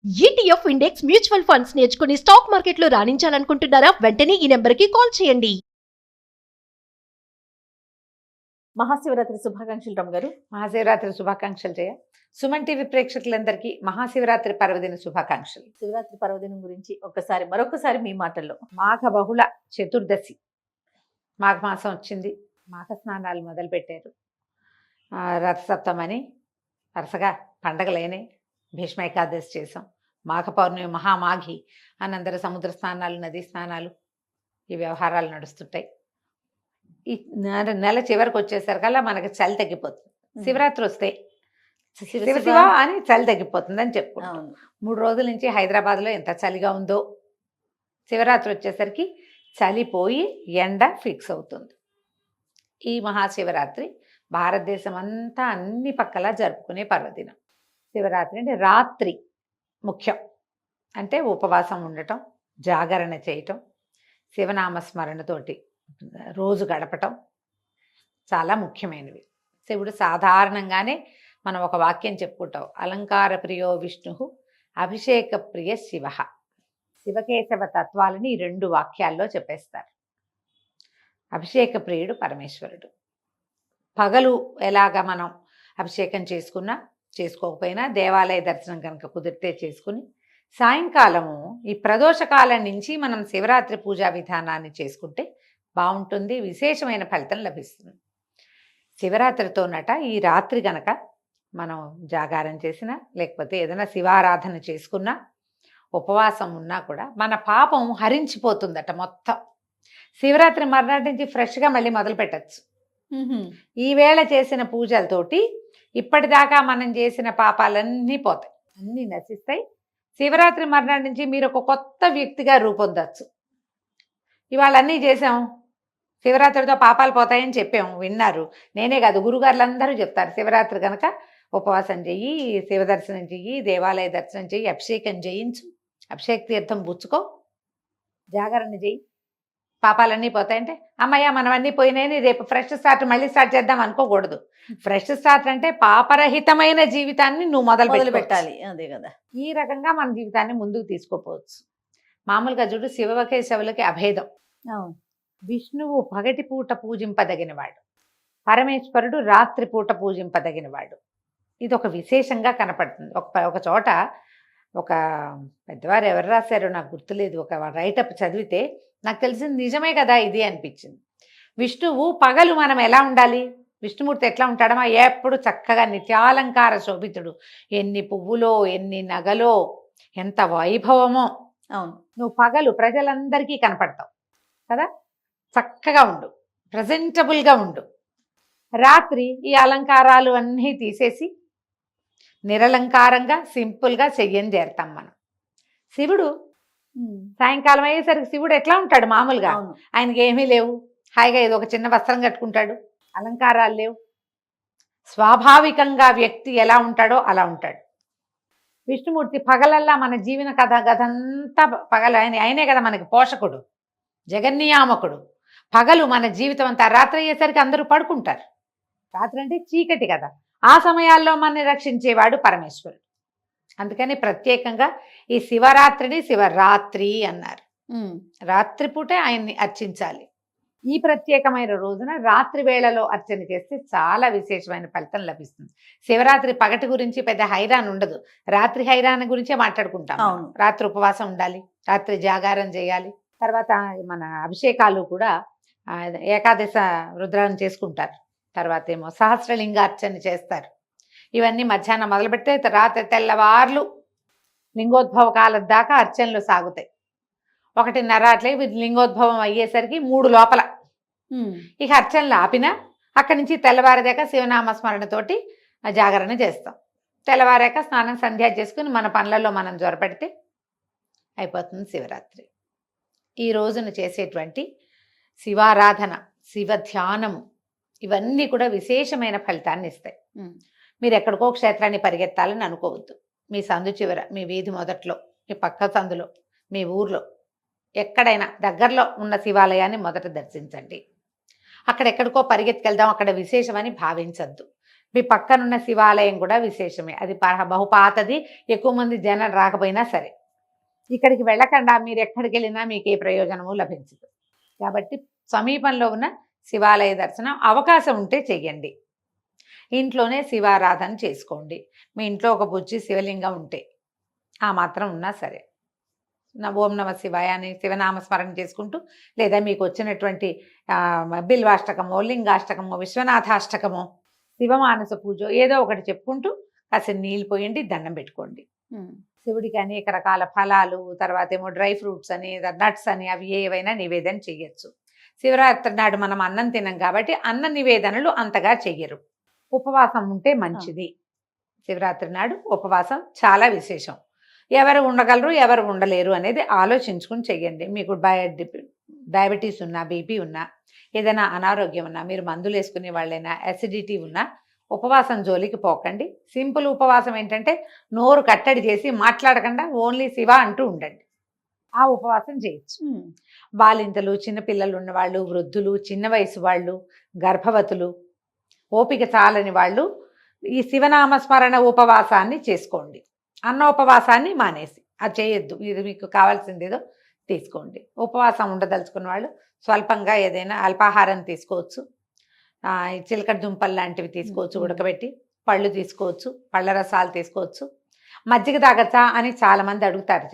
ETF index mutual funds నేర్చుకుని stock మార్కెట్లో రాణించాలనుకుంటున్నారా? వెంటనే ఈ నెంబర్కి కాల్ చేయండి. మహాశివరాత్రి శుభాకాంక్షలు రామ్ గారు. మహాశివరాత్రి శుభాకాంక్షలు జయ. సుమన్ టీవీ ప్రేక్షకులందరికీ మహాశివరాత్రి పర్వదిన శుభాకాంక్షలు. శివరాత్రి పర్వదినం గురించి మరొకసారి మీ మాటల్లో. మాఘ బహుళ చతుర్దశి, మాఘ మాసం వచ్చింది. మాఘ స్నానాలు మొదలు పెట్టారు. రథసప్తమని వరుసగా పండగలైనాయి. భీష్మ ఏకాదశి చేసాం. మాఘ పౌర్ణమి, మహామాఘి అనంతర సముద్ర స్నానాలు, నదీ స్నానాలు, ఈ వ్యవహారాలు నడుస్తుంటాయి. ఈ నెల చివరికి వచ్చేసరికల్లా మనకి చలి తగ్గిపోతుంది. శివరాత్రి వస్తే శివ అని చలి తగ్గిపోతుంది అని చెప్పుకుంటాం. 3 రోజుల నుంచి హైదరాబాద్లో ఎంత చలిగా ఉందో, శివరాత్రి వచ్చేసరికి చలిపోయి ఎండ ఫిక్స్ అవుతుంది. ఈ మహాశివరాత్రి భారతదేశం అంతా అన్ని పక్కలా జరుపుకునే పర్వదినం. శివరాత్రి అంటే రాత్రి ముఖ్యం. అంటే ఉపవాసం ఉండటం, జాగరణ చేయటం, శివనామస్మరణతోటి రోజు గడపటం చాలా ముఖ్యమైనవి. శివుడు సాధారణంగానే మనం ఒక వాక్యం చెప్పుకుంటాం, అలంకార ప్రియో విష్ణు అభిషేక ప్రియ శివ. శివకేశవ తత్వాలని ఈ 2 వాక్యాల్లో చెప్పేస్తారు. అభిషేక ప్రియుడు పరమేశ్వరుడు. పగలు ఎలాగ మనం అభిషేకం చేసుకున్నా చేసుకోకపోయినా దేవాలయ దర్శనం కనుక కుదిరితే చేసుకుని, సాయంకాలము ఈ ప్రదోషకాలం నుంచి మనం శివరాత్రి పూజా విధానాన్ని చేసుకుంటే బాగుంటుంది. విశేషమైన ఫలితం లభిస్తుంది. శివరాత్రితోనట ఈ రాత్రి గనక మనం జాగారం చేసినా, లేకపోతే ఏదైనా శివారాధన చేసుకున్నా, ఉపవాసం ఉన్నా కూడా మన పాపం హరించిపోతుందట మొత్తం. శివరాత్రి మర్నాటి నుంచి ఫ్రెష్గా మళ్ళీ మొదలు పెట్టచ్చు. ఈవేళ చేసిన పూజలతోటి ఇప్పటిదాకా మనం చేసిన పాపాలన్నీ పోతాయి, అన్నీ నశిస్తాయి. శివరాత్రి మర్నాటి నుంచి మీరు ఒక కొత్త వ్యక్తిగా రూపొందచ్చు. ఇవాళ అన్నీ చేసాం, శివరాత్రితో పాపాలు పోతాయని చెప్పాము, విన్నారు. నేనే కాదు, గురుగారులందరూ చెప్తారు, శివరాత్రి కనుక ఉపవాసం చెయ్యి, శివ దర్శనం చెయ్యి, దేవాలయ దర్శనం చెయ్యి, అభిషేకం చేయించు, అభిషేక తీర్థం పుచ్చుకో, జాగరణ చెయ్యి, పాపాలన్నీ పోతాయంటే అమ్మయ్య మనం అన్నీ పోయినాయని రేపు ఫ్రెష్ స్టార్ట్ మళ్ళీ స్టార్ట్ చేద్దాం అనుకోకూడదు. ఫ్రెష్ స్టార్ట్ అంటే పాపరహితమైన జీవితాన్ని నువ్వు మొదలు పెట్టాలి. అదే కదా. ఈ రకంగా మన జీవితాన్ని ముందుకు తీసుకోపోవచ్చు. మామూలుగా చూడు, శివకేశవులకి అభేదం. విష్ణువు పగటిపూట పూజింపదగినవాడు, పరమేశ్వరుడు రాత్రిపూట పూజింపదగినవాడు. ఇది ఒక విశేషంగా కనపడుతుంది. ఒక చోట ఒక పెద్దవారు ఎవరు రాశారో నాకు గుర్తులేదు, ఒక రైటప్ చదివితే నాకు తెలిసింది నిజమే కదా ఇది అనిపించింది. విష్ణువు పగలు మనం ఎలా ఉండాలి, విష్ణుమూర్తి ఎట్లా ఉంటాడమా, ఎప్పుడు చక్కగా నిత్యాలంకార శోభితుడు, ఎన్ని పువ్వులో ఎన్ని నగలో ఎంత వైభవమో. అవును, నువ్వు పగలు ప్రజలందరికీ కనపడతావు కదా, చక్కగా ఉండు, ప్రజెంటబుల్గా ఉండు. రాత్రి ఈ అలంకారాలు అన్నీ తీసేసి నిరలంకారంగా సింపుల్గా చెయ్యని చేరుతాం మనం. శివుడు సాయంకాలం అయ్యేసరికి శివుడు ఎట్లా ఉంటాడు మామూలుగా, ఆయనకి ఏమీ లేవు, హాయిగా ఏదో ఒక చిన్న వస్త్రం కట్టుకుంటాడు, అలంకారాలు లేవు. స్వాభావికంగా వ్యక్తి ఎలా ఉంటాడో అలా ఉంటాడు. విష్ణుమూర్తి పగలల్లా మన జీవన గదంతా పగలు ఆయనే కదా మనకి పోషకుడు, జగన్నియామకుడు. పగలు మన జీవితం అంతా, రాత్రి అయ్యేసరికి అందరూ పడుకుంటారు. రాత్రి అంటే చీకటి కదా, ఆ సమయాల్లో మనని రక్షించేవాడు పరమేశ్వరుడు. అందుకని ప్రత్యేకంగా ఈ శివరాత్రిని శివరాత్రి అన్నారు. రాత్రిపూటే ఆయన్ని అర్చించాలి. ఈ ప్రత్యేకమైన రోజున రాత్రి వేళలో అర్చన చేస్తే చాలా విశేషమైన ఫలితం లభిస్తుంది. శివరాత్రి పగటి గురించి పెద్ద హైరాన్ ఉండదు, రాత్రి హైరాన్ గురించే మాట్లాడుకుంటాం. రాత్రి ఉపవాసం ఉండాలి, రాత్రి జాగారం చేయాలి. తర్వాత మన అభిషేకాలు కూడా ఏకాదశ రుద్రాన్ని చేసుకుంటారు. తర్వాత ఏమో సహస్రలింగార్చన చేస్తారు. ఇవన్నీ మధ్యాహ్నం మొదలు పెడితే రాత్రి తెల్లవార్లు లింగోద్భవ కాలం దాకా అర్చనలు సాగుతాయి. 1:30 అట్లే లింగోద్భవం అయ్యేసరికి 3 లోపల ఇక అర్చనలు ఆపినా అక్కడి నుంచి తెల్లవారేదాకా శివనామస్మరణతోటి జాగరణ చేస్తాం. తెల్లవారాక స్నానం సంధ్య చేసుకుని మన పనులలో మనం జ్వరపెడితే అయిపోతుంది శివరాత్రి. ఈ రోజున చేసేటువంటి శివారాధన, శివ ధ్యానము, ఇవన్నీ కూడా విశేషమైన ఫలితాన్ని ఇస్తాయి. మీరు ఎక్కడికో క్షేత్రాన్ని పరిగెత్తాలని అనుకోవద్దు. మీ సందు చివర, మీ వీధి మొదట్లో, మీ పక్క సందులో, మీ ఊర్లో ఎక్కడైనా దగ్గరలో ఉన్న శివాలయాన్ని మొదట దర్శించండి. అక్కడెక్కడికో పరిగెత్తుకెళ్దాం, అక్కడ విశేషమని భావించద్దు. మీ పక్కనున్న శివాలయం కూడా విశేషమే. అది బహుపాతది, ఎక్కువ మంది జనం రాకపోయినా సరే. ఇక్కడికి వెళ్ళకుండా మీరు ఎక్కడికి వెళ్ళినా మీకు ఏ ప్రయోజనము లభించదు. కాబట్టి సమీపంలో ఉన్న శివాలయ దర్శనం అవకాశం ఉంటే చెయ్యండి. ఇంట్లోనే శివారాధన చేసుకోండి. మీ ఇంట్లో ఒక బుజ్జి శివలింగం ఉంటే ఆ మాత్రం ఉన్నా సరే ఓం నమ శివాయ అని శివనామస్మరణ చేసుకుంటూ, లేదా మీకు వచ్చినటువంటి బిల్వాష్టకమో, లింగాష్టకమో, విశ్వనాథాష్టకమో, శివమానస పూజ ఏదో ఒకటి చెప్పుకుంటూ కాసేపు నీళ్ళు పోయండి, దండం పెట్టుకోండి. శివుడికి అనేక రకాల ఫలాలు, తర్వాత ఏమో డ్రై ఫ్రూట్స్ అని, నట్స్ అని, అవి ఏవైనా నివేదన చెయ్యొచ్చు. శివరాత్రి నాడు మనం అన్నం తినం కాబట్టి అన్న నివేదనలు అంతగా చెయ్యరు. ఉపవాసం ఉంటే మంచిది. శివరాత్రి నాడు ఉపవాసం చాలా విశేషం. ఎవరు ఉండగలరు, ఎవరు ఉండలేరు అనేది ఆలోచించుకుని చెయ్యండి. మీకు డయాబెటీస్ ఉన్నా, బీపీ ఉన్నా, ఏదైనా అనారోగ్యం ఉన్నా, మీరు మందులు వేసుకునే వాళ్ళైనా, అసిడిటీ ఉన్నా ఉపవాసం జోలికి పోకండి. సింపుల్ ఉపవాసం ఏంటంటే నోరు కట్టడి చేసి మాట్లాడకుండా ఓన్లీ శివ అంటూ ఉండండి. ఆ ఉపవాసం చేయొచ్చు. బాలింతలు, చిన్నపిల్లలు ఉన్నవాళ్ళు, వృద్ధులు, చిన్న వయసు వాళ్ళు, గర్భవతులు, ఓపిక చాలని వాళ్ళు ఈ శివనామస్మరణ ఉపవాసాన్ని చేసుకోండి. అన్న ఉపవాసాన్ని మానేసి అది చేయొద్దు. ఇది మీకు కావాల్సింది ఏదో తీసుకోండి. ఉపవాసం ఉండదలుచుకున్న వాళ్ళు స్వల్పంగా ఏదైనా అల్పాహారం తీసుకోవచ్చు. చిలకడ దుంపలు లాంటివి తీసుకోవచ్చు, ఉడకబెట్టి. పళ్ళు తీసుకోవచ్చు, పళ్ళ రసాలు తీసుకోవచ్చు. మజ్జిగ తాగచ్చా అని చాలామంది అడుగుతారు.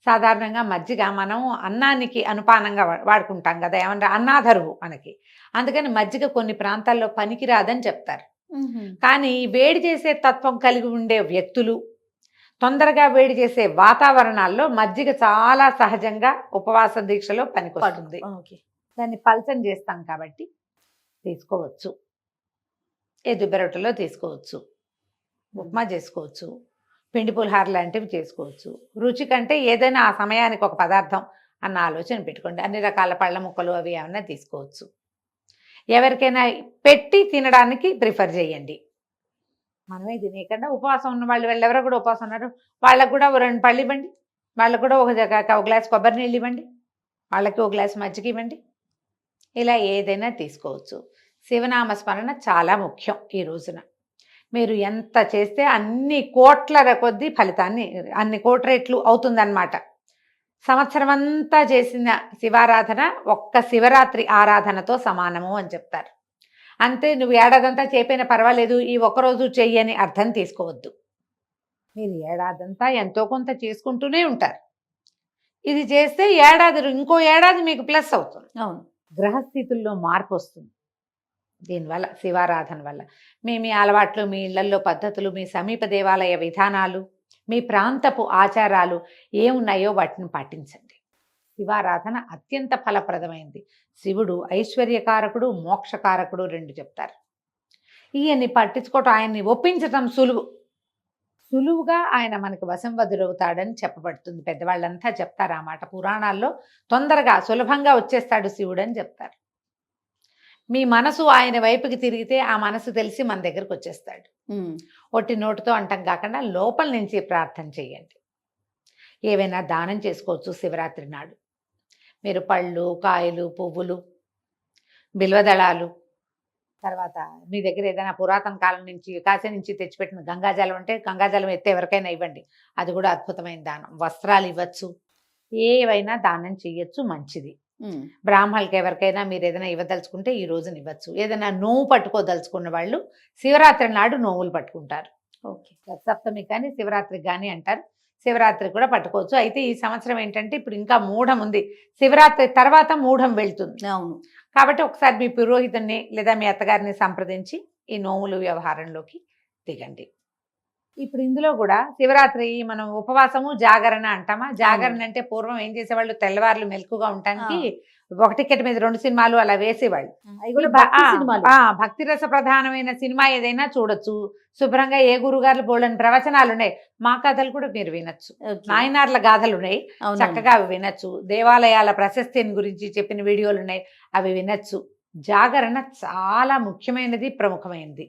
సాధారణంగా మజ్జిగ మనం అన్నానికి అనుపానంగా వాడుకుంటాం కదా, ఏమన్నా అన్నాధరువు మనకి. అందుకని మజ్జిగ కొన్ని ప్రాంతాల్లో పనికిరాదని చెప్తారు. కానీ వేడి చేసే తత్వం కలిగి ఉండే వ్యక్తులు, తొందరగా వేడి చేసే వాతావరణాల్లో మజ్జిగ చాలా సహజంగా ఉపవాస దీక్షలో పనికొస్తుంది. దాన్ని పల్చం చేస్తాం కాబట్టి తీసుకోవచ్చు. ఎదుబెరటలో తీసుకోవచ్చు, ఉప్మా చేసుకోవచ్చు, పిండి పులిహార లాంటివి చేసుకోవచ్చు. రుచి కంటే ఏదైనా ఆ సమయానికి ఒక పదార్థం అన్న ఆలోచన పెట్టుకోండి. అన్ని రకాల పళ్ళ ముక్కలు అవి ఏమన్నా తీసుకోవచ్చు. ఎవరికైనా పెట్టి తినడానికి ప్రిఫర్ చేయండి. మనమే తినేయకుండా ఉపవాసం ఉన్న వాళ్ళు ఎవరో కూడా ఉపవాసం ఉన్నారు, వాళ్ళకు కూడా 2 పళ్ళు ఇవ్వండి. వాళ్ళకు కూడా ఒక గ్లాస్ కొబ్బరి నీళ్ళు ఇవ్వండి. వాళ్ళకి ఒక గ్లాస్ మజ్జిగ ఇవ్వండి. ఇలా ఏదైనా తీసుకోవచ్చు. శివనామస్మరణ చాలా ముఖ్యం. ఈ రోజున మీరు ఎంత చేస్తే అన్ని కోట్ల కొద్దీ ఫలితాన్ని, అన్ని కోట్ల రెట్లు అవుతుందన్నమాట. సంవత్సరం అంతా చేసిన శివారాధన ఒక్క శివరాత్రి ఆరాధనతో సమానము అని చెప్తారు. అంతే, నువ్వు ఏడాదంతా చేయకపోయినా పర్వాలేదు, ఈ ఒక్కరోజు చెయ్యని అర్థం తీసుకోవద్దు. మీరు ఏడాదంతా ఎంతో కొంత చేసుకుంటూనే ఉంటారు. ఇది చేస్తే ఇంకో ఏడాది మీకు ప్లస్ అవుతుంది. అవును. గ్రహస్థితుల్లో మార్పు వస్తుంది దీనివల్ల, శివారాధన వల్ల. మీ అలవాట్లు, మీ ఇళ్లల్లో పద్ధతులు, మీ సమీప దేవాలయ విధానాలు, మీ ప్రాంతపు ఆచారాలు ఏమున్నాయో వాటిని పాటించండి. శివారాధన అత్యంత ఫలప్రదమైంది. శివుడు ఐశ్వర్యకారకుడు, మోక్షకారకుడు 2 చెప్తారు. ఈయన్ని పట్టించుకోవటం, ఆయన్ని ఒప్పించటం సులువుగా ఆయన మనకు వశంవదురవుతాడని చెప్పబడుతుంది. పెద్దవాళ్ళంతా చెప్తారు ఆ మాట. పురాణాల్లో తొందరగా సులభంగా వచ్చేస్తాడు శివుడు అని చెప్తారు. మీ మనసు ఆయన వైపుకి తిరిగితే ఆ మనసు తెలిసి మన దగ్గరకు వచ్చేస్తాడు. ఒట్టి నోటితో అంటాం కాకుండా లోపల నుంచి ప్రార్థన చేయండి. ఏవైనా దానం చేసుకోవచ్చు శివరాత్రి నాడు. మీరు పళ్ళు, కాయలు, పువ్వులు, బిల్వదళాలు, తర్వాత మీ దగ్గర ఏదైనా పురాతన కాలం నుంచి, కాశీ నుంచి తెచ్చిపెట్టిన గంగాజలం అంటే గంగాజలం ఎత్తే ఎవరికైనా ఇవ్వండి. అది కూడా అద్భుతమైన దానం. వస్త్రాలు ఇవ్వచ్చు. ఏవైనా దానం చెయ్యొచ్చు, మంచిది. బ్రాహ్మణులకి ఎవరికైనా మీరు ఏదైనా ఇవ్వదలుచుకుంటే ఈ రోజున ఇవ్వచ్చు. ఏదైనా నోవు పట్టుకోదలుచుకున్న వాళ్ళు శివరాత్రి నాడు నోవులు పట్టుకుంటారు. ఓకే. సప్తమి కానీ శివరాత్రికి కానీ అంటారు. శివరాత్రి కూడా పట్టుకోవచ్చు. అయితే ఈ సంవత్సరం ఏంటంటే ఇప్పుడు ఇంకా మూఢం ఉంది. శివరాత్రి తర్వాత మూఢం వెళ్తుంది. అవును. కాబట్టి ఒకసారి మీ పురోహితుడిని లేదా మీ అత్తగారిని సంప్రదించి ఈ నోములు వ్యవహారంలోకి దిగండి. ఇప్పుడు ఇందులో కూడా శివరాత్రి మనం ఉపవాసము, జాగరణ అంటామా. జాగరణ అంటే పూర్వం ఏం చేసేవాళ్ళు, తెల్లవారులు మెలకుగా ఉండటానికి ఒక టికెట్ మీద 2 సినిమాలు అలా వేసేవాళ్ళు. అవి కూడా భక్తి సినిమాలు. భక్తి రస ప్రధానమైన సినిమా ఏదైనా చూడొచ్చు. శుభ్రంగా ఏ గురుగారు బోళ్ళని ప్రవచనాలు ఉన్నాయి. మా కథలు కూడా మీరు వినొచ్చు. నాయనార్ల గాథలు ఉన్నాయి, చక్కగా అవి వినొచ్చు. దేవాలయాల ప్రశస్తిని గురించి చెప్పిన వీడియోలు ఉన్నాయి, అవి వినొచ్చు. జాగరణ చాలా ముఖ్యమైనది, ప్రముఖమైనది.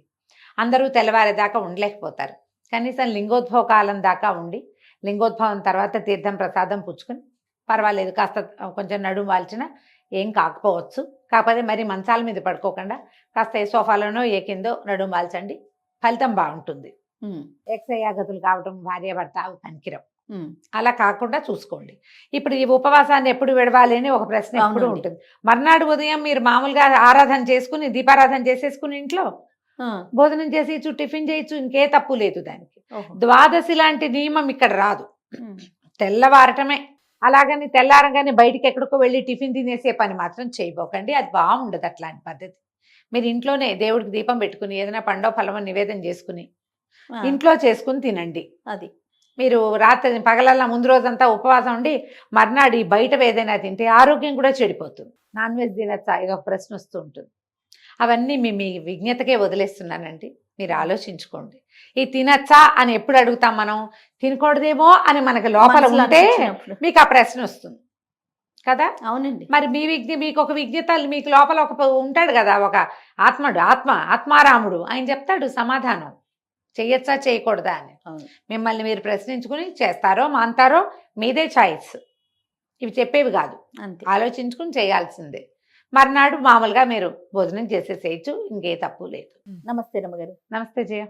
అందరూ తెల్లవారేదాకా ఉండలేకపోతారు. కనీసం లింగోద్భవ కాలం దాకా ఉండి, లింగోద్భవం తర్వాత తీర్థం ప్రసాదం పుచ్చుకొని పర్వాలేదు, కాస్త కొంచెం నడుము వాల్చినా ఏం కాకపోవచ్చు. కాకపోతే మరి మంచాల మీద పడుకోకుండా కాస్త ఏ సోఫాలోనో ఏ కిందో నడుము వాల్చండి. ఫలితం బాగుంటుంది. ఉమ్, ఏకసయాగతులు కావటం భార్యాభర్త అవి పనికిరం. ఉమ్, అలా కాకుండా చూసుకోండి. ఇప్పుడు ఈ ఉపవాసాన్ని ఎప్పుడు విడవాలి అని ఒక ప్రశ్న ఎప్పుడు అవునండి. ఉంటుంది. మర్నాడు ఉదయం మీరు మామూలుగా ఆరాధన చేసుకుని దీపారాధన చేసేసుకుని ఇంట్లో ఆ, భోజనం చేసేయచ్చు, టిఫిన్ చేయొచ్చు, ఇంకే తప్పు లేదు దానికి. ఓహో. ద్వాదశి లాంటి నియమం ఇక్కడ రాదు. ఉమ్, తెల్లవారటమే. అలాగని తెల్లారంగానే బయటికి ఎక్కడికో వెళ్ళి టిఫిన్ తినేసే పని మాత్రం చేయబోకండి. అది బాగుండదు అట్లాంటి పద్ధతి. మీరు ఇంట్లోనే దేవుడికి దీపం పెట్టుకుని ఏదైనా పండో ఫలమో నివేదన చేసుకుని ఆ, ఇంట్లో చేసుకుని తినండి. అది మీరు రాత్రి పగలల్లా ముందు రోజంతా ఉపవాసం ఉండి మర్నాడు ఈ బయట ఏదైనా తింటే ఆరోగ్యం కూడా చెడిపోతుంది. నాన్ వెజ్ తినచ్చా ఇది ఒక ప్రశ్న వస్తూ ఉంటుంది. అవన్నీ మీ విజ్ఞతకే వదిలేస్తున్నానండి. మీరు ఆలోచించుకోండి. ఈ తినచ్చా అని ఎప్పుడు అడుగుతాం మనం? తినకూడదేమో అని మనకు లోపల మనసులో ఉంటే అనిపించినప్పుడు. మీకు ఆ ప్రశ్న వస్తుంది కదా. అవునండి. మరి మీకు ఒక విజ్ఞత, మీకు లోపల ఒక ఉంటాడు కదా, ఒక ఆత్మారాముడు. ఆయన చెప్తాడు సమాధానం, చెయ్యొచ్చా చేయకూడదా అని. అవును. మిమ్మల్ని మీరు ప్రశ్నించుకుని చేస్తారో మాంతారో మీదే చాయిస్. ఇవి చెప్పేవి కాదు, అంతే. ఆలోచించుకుని చేయాల్సిందే. మర్నాడు మామూలుగా మీరు భోజనం చేసేసేయచ్చు, ఇంకే తప్పు లేదు. నమస్తే రమ్మగారు. నమస్తే జయ.